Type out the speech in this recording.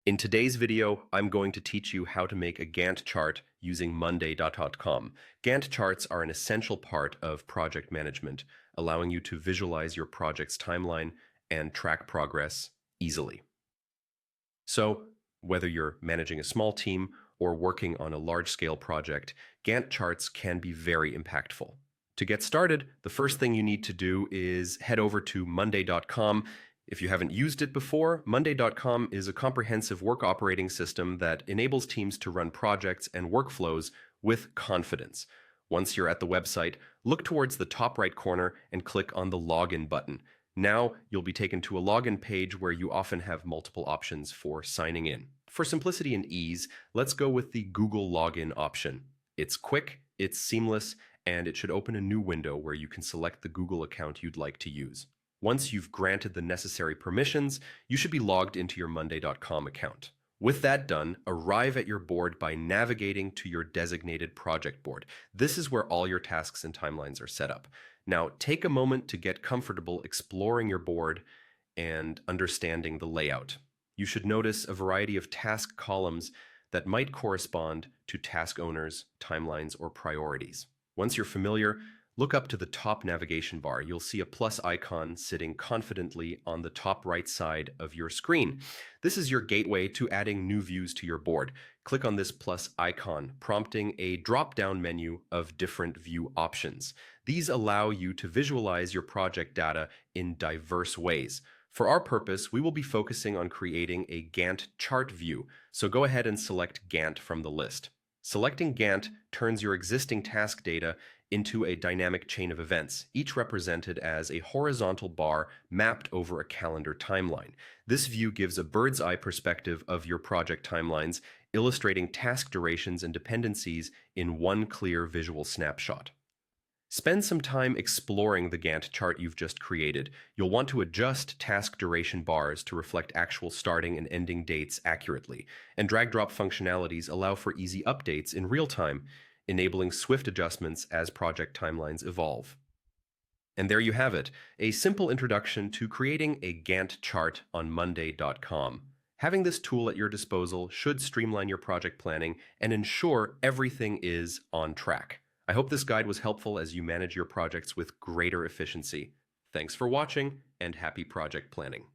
In today's video, I'm going to teach you how to make a Gantt chart using Monday.com. Gantt charts are an essential part of project management, allowing you to visualize your project's timeline and track progress easily. So, whether you're managing a small team or working on a large-scale project, Gantt charts can be very impactful. To get started, the first thing you need to do is head over to Monday.com. If you haven't used it before, Monday.com is a comprehensive work operating system that enables teams to run projects and workflows with confidence. Once you're at the website, look towards the top right corner and click on the Login button. Now you'll be taken to a login page where you often have multiple options for signing in. For simplicity and ease, let's go with the Google Login option. It's quick, it's seamless, and it should open a new window where you can select the Google account you'd like to use. Once you've granted the necessary permissions, you should be logged into your Monday.com account. With that done, arrive at your board by navigating to your designated project board. This is where all your tasks and timelines are set up. Now, take a moment to get comfortable exploring your board and understanding the layout. You should notice a variety of task columns that might correspond to task owners, timelines, or priorities. Once you're familiar, look up to the top navigation bar. You'll see a plus icon sitting confidently on the top right side of your screen. This is your gateway to adding new views to your board. Click on this plus icon, prompting a drop-down menu of different view options. These allow you to visualize your project data in diverse ways. For our purpose, we will be focusing on creating a Gantt chart view, so go ahead and select Gantt from the list. Selecting Gantt turns your existing task data into a dynamic chain of events, each represented as a horizontal bar mapped over a calendar timeline. This view gives a bird's eye perspective of your project timelines, illustrating task durations and dependencies in one clear visual snapshot. Spend some time exploring the Gantt chart you've just created. You'll want to adjust task duration bars to reflect actual starting and ending dates accurately, and drag-drop functionalities allow for easy updates in real time, enabling swift adjustments as project timelines evolve. And there you have it, a simple introduction to creating a Gantt chart on Monday.com. Having this tool at your disposal should streamline your project planning and ensure everything is on track. I hope this guide was helpful as you manage your projects with greater efficiency. Thanks for watching, and happy project planning.